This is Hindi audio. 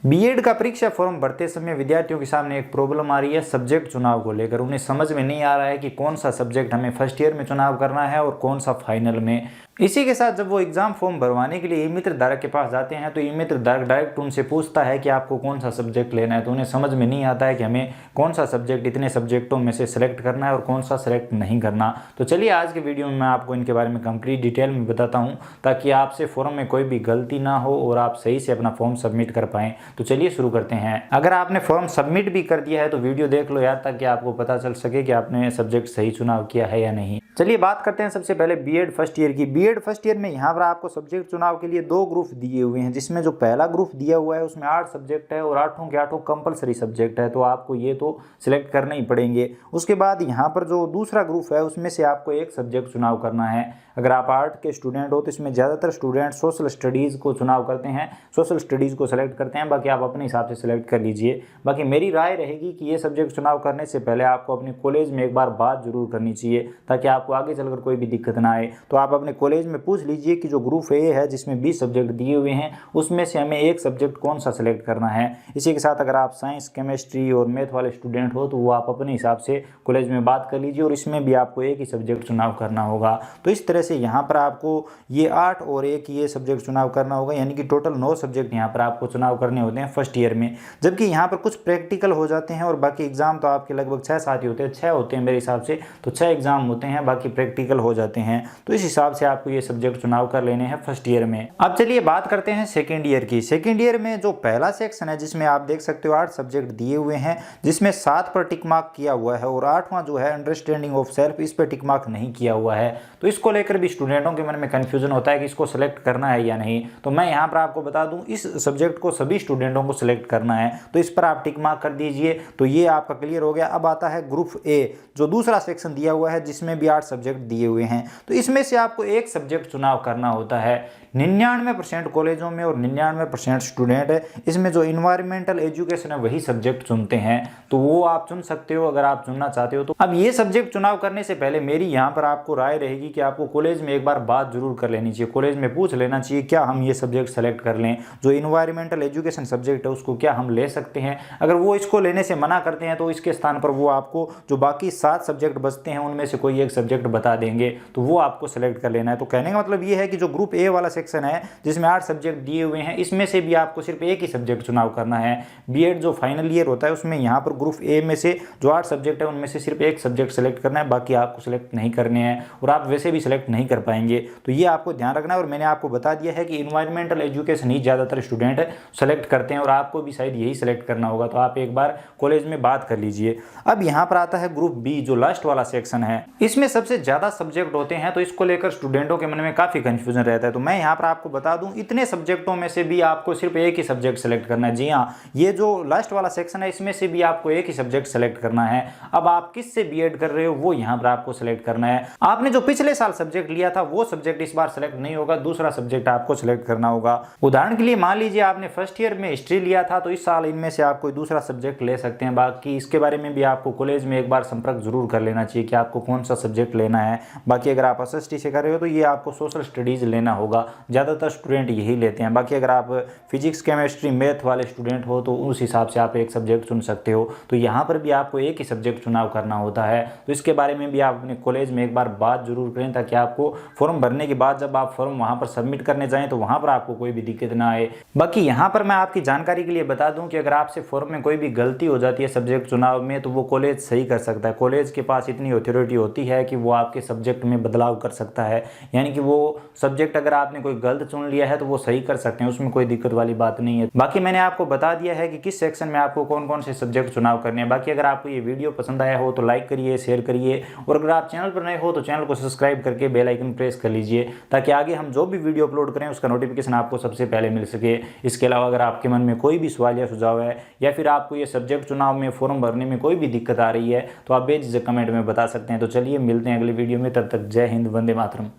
बीएड का परीक्षा फॉर्म भरते समय विद्यार्थियों के सामने एक प्रॉब्लम आ रही है सब्जेक्ट चुनाव को लेकर। उन्हें समझ में नहीं आ रहा है कि कौन सा सब्जेक्ट हमें फर्स्ट ईयर में चुनाव करना है और कौन सा फाइनल में। इसी के साथ जब वो एग्जाम फॉर्म भरवाने के लिए ई मित्र धारक के पास जाते हैं तो ई मित्र धारक डायरेक्ट उनसे पूछता है कि आपको कौन सा सब्जेक्ट लेना है। तो उन्हें समझ में नहीं आता है कि हमें कौन सा सब्जेक्ट इतने सब्जेक्टों में से सिलेक्ट करना है और कौन सा सिलेक्ट नहीं करना। तो चलिए आज के वीडियो में मैं आपको इनके बारे में कंप्लीट डिटेल में बताता हूँ ताकि आपसे फॉर्म में कोई भी गलती ना हो और आप सही से अपना फॉर्म सबमिट कर पाएँ। तो चलिए शुरू करते हैं। अगर आपने फॉर्म सबमिट भी कर दिया है तो वीडियो देख लो यार, ताकि आपको पता चल सके कि आपने सब्जेक्ट सही चुनाव किया है या नहीं। चलिए बात करते हैं सबसे पहले बीएड फर्स्ट ईयर की। बीएड फर्स्ट ईयर में यहाँ पर आपको सब्जेक्ट चुनाव के लिए 2 ग्रुप दिए हुए हैं, जिसमें जो पहला ग्रुप दिया हुआ है उसमें 8 सब्जेक्ट है और 8 के 8 कंपलसरी सब्जेक्ट है, तो आपको ये तो सिलेक्ट करने ही पड़ेंगे। उसके बाद यहाँ पर जो दूसरा ग्रुप है उसमें से आपको एक सब्जेक्ट चुनाव करना है। अगर आप आर्ट के स्टूडेंट हो तो इसमें ज़्यादातर स्टूडेंट सोशल स्टडीज़ को चुनाव करते हैं, सोशल स्टडीज़ को सेलेक्ट करते हैं। बाकी आप अपने हिसाब से सिलेक्ट कर लीजिए। बाकी मेरी राय रहेगी कि ये सब्जेक्ट चुनाव करने से पहले आपको अपने कॉलेज में एक बार बात जरूर करनी चाहिए, ताकि आपको आगे चलकर कोई भी दिक्कत ना आए। तो आप अपने कॉलेज में पूछ लीजिए कि जो ग्रुप ए है जिसमें 20 सब्जेक्ट दिए हुए हैं उसमें से हमें एक सब्जेक्ट कौन सा सिलेक्ट करना है। इसी के साथ अगर आप साइंस, केमिस्ट्री और मैथ वाले स्टूडेंट हो तो वो आप अपने हिसाब से कॉलेज में बात कर लीजिए और इसमें भी आपको एक ही सब्जेक्ट चुनाव करना होगा। तो इस तरह से यहाँ पर आपको ये 8 और एक ये सब्जेक्ट चुनाव करना होगा, यानी कि टोटल 9 सब्जेक्ट यहाँ पर आपको चुनाव करने होते हैं फर्स्ट ईयर में। जबकि यहाँ पर कुछ प्रैक्टिकल हो जाते हैं और बाकी एग्जाम तो आपके लगभग 6-7 ही होते हैं, 6 होते हैं मेरे हिसाब से, तो 6 एग्जाम होते हैं, बाकी प्रैक्टिकल हो जाते हैं। तो इस हिसाब से आपको ये सब्जेक्ट चुनाव कर लेने हैं फर्स्ट ईयर में। अब चलिए बात करते हैं सेकेंड ईयर की। सेकेंड ईयर में जो पहला सेक्शन है जिसमें आप देख सकते हो 8 सब्जेक्ट दिए हुए हैं, जिसमें 7 पर टिक मार्क किया हुआ है और 8वां जो है अंडरस्टैंडिंग ऑफ सेल्फ, इस पर टिक मार्क नहीं किया हुआ है। तो इसको लेकर भी स्टूडेंटों के मन में कंफ्यूजन होता है कि इसको सिलेक्ट करना है या नहीं। तो मैं यहाँ पर आपको बता दूं इस सब्जेक्ट को सभी स्टूडेंटों को सिलेक्ट करना है, तो इस पर आप टिक मार्क कर दीजिए। तो ये आपका क्लियर हो गया। अब आता है ग्रुप ए, जो दूसरा सेक्शन दिया हुआ है जिसमें भी 8 सब्जेक्ट दिए हुए हैं। तो इसमें से आपको एक सब्जेक्ट चुनाव करना होता है। 99% कॉलेजों में और 99% स्टूडेंट है इसमें जो इन्वायरमेंटल एजुकेशन है वही सब्जेक्ट चुनते हैं, तो वो आप चुन सकते हो अगर आप चुनना चाहते हो तो। अब ये सब्जेक्ट चुनाव करने से पहले मेरी यहाँ पर आपको राय रहेगी कि आपको कॉलेज में एक बार बात जरूर कर लेनी चाहिए। कॉलेज में पूछ लेना चाहिए क्या हम ये सब्जेक्ट सेलेक्ट कर लें, जो इन्वायरमेंटल एजुकेशन सब्जेक्ट है उसको क्या हम ले सकते हैं। अगर वो इसको लेने से मना करते हैं तो इसके स्थान पर वो आपको जो बाकी 7 सब्जेक्ट बचते हैं उनमें से कोई एक सब्जेक्ट बता देंगे, तो वो आपको सेलेक्ट कर लेना है। तो कहने का मतलब ये है कि जो ग्रुप ए वाला सेक्शन है जिसमें 8 सब्जेक्ट दिए हुए हैं, इसमें से भी आपको सिर्फ एक ही सब्जेक्ट चुनाव करना है। बीएड जो फाइनल ईयर होता है उसमें यहाँ पर ग्रुप ए में से जो 8 सब्जेक्ट है उनमें से सिर्फ एक सब्जेक्ट सेलेक्ट करना है, बाकी आपको सिलेक्ट नहीं करने हैं और आप वैसे भी सिलेक्ट नहीं कर पाएंगे। तो ये आपको ध्यान रखना है। और मैंने आपको बता दिया है कि इन्वायरमेंटल एजुकेशन ही ज़्यादातर स्टूडेंट सेलेक्ट करते हैं और आपको भी शायद यही सेलेक्ट करना होगा, तो आप एक बार कॉलेज में बात कर लीजिए। अब यहाँ पर आता है ग्रुप बी, जो लास्ट वाला सेक्शन है। इसमें सबसे ज़्यादा सब्जेक्ट होते हैं, तो इसको लेकर स्टूडेंटों के मन में काफ़ी कंफ्यूजन रहता है। तो मैं यहाँ पर आपको बता दूं इतने सब्जेक्टों में से भी आपको सिर्फ एक ही सब्जेक्ट सेलेक्ट करना है। जी हाँ, ये जो लास्ट वाला सेक्शन है इसमें से भी आपको एक ही सब्जेक्ट सेलेक्ट करना है। अब आप किस से बीएड कर रहे हो वो यहाँ पर आपको सेलेक्ट करना है। आपने जो पिछले साल सब्जेक्ट लिया था वो सब्जेक्ट इस बार सेलेक्ट नहीं होगा, दूसरा सब्जेक्ट आपको सेलेक्ट करना होगा। उदाहरण के लिए मान लीजिए आपने फर्स्ट ईयर में हिस्ट्री लिया था, तो इस साल इनमें से आप कोई दूसरा सब्जेक्ट ले सकते हैं। बाकी इसके बारे में भी आपको कॉलेज में एक बार संपर्क जरूर कर लेना चाहिए कि आपको कौन सा सब्जेक्ट लेना है। बाकी अगर आप एसएसटी से कर रहे हो तो ये आपको सोशल स्टडीज लेना होगा, ज़्यादातर स्टूडेंट यही लेते हैं। बाकी अगर आप फिजिक्स, केमिस्ट्री, मैथ वाले स्टूडेंट हो तो उस हिसाब से आप एक सब्जेक्ट चुन सकते हो। तो यहाँ पर भी आपको एक ही सब्जेक्ट चुनाव करना होता है। तो इसके बारे में भी आप अपने कॉलेज में एक बार बात जरूर करें, ताकि आपको फॉर्म भरने के बाद जब आप फॉर्म वहाँ पर सबमिट करने जाएं तो वहाँ पर आपको कोई भी दिक्कत ना आए। बाकी यहाँ पर मैं आपकी जानकारी के लिए बता दूं कि अगर आपसे फॉर्म में कोई भी गलती हो जाती है सब्जेक्ट चुनाव में तो वो कॉलेज सही कर सकता है। कॉलेज के पास इतनी अथॉरिटी होती है कि वो आपके सब्जेक्ट में बदलाव कर सकता है, यानी कि वो सब्जेक्ट अगर आपने कोई गलत चुन लिया है तो वो सही कर सकते हैं, उसमें कोई दिक्कत वाली बात नहीं है। बाकी मैंने आपको बता दिया है कि किस सेक्शन में आपको कौन कौन से सब्जेक्ट चुनाव करने हैं। बाकी अगर आपको ये वीडियो पसंद आया हो तो लाइक करिए, शेयर करिए और अगर आप चैनल पर नए हो तो चैनल को सब्सक्राइब करके बेल आइकन प्रेस कर लीजिए, ताकि आगे हम जो भी वीडियो अपलोड करें उसका नोटिफिकेशन आपको सबसे पहले मिल सके। इसके अलावा अगर आपके मन में कोई भी सवाल या सुझाव है या फिर आपको ये सब्जेक्ट चुनाव में फॉर्म भरने में कोई भी दिक्कत आ रही है तो आप बेझिझक कमेंट में बता सकते हैं। तो चलिए मिलते हैं अगली वीडियो में, तब तक जय हिंद, वंदे मातरम।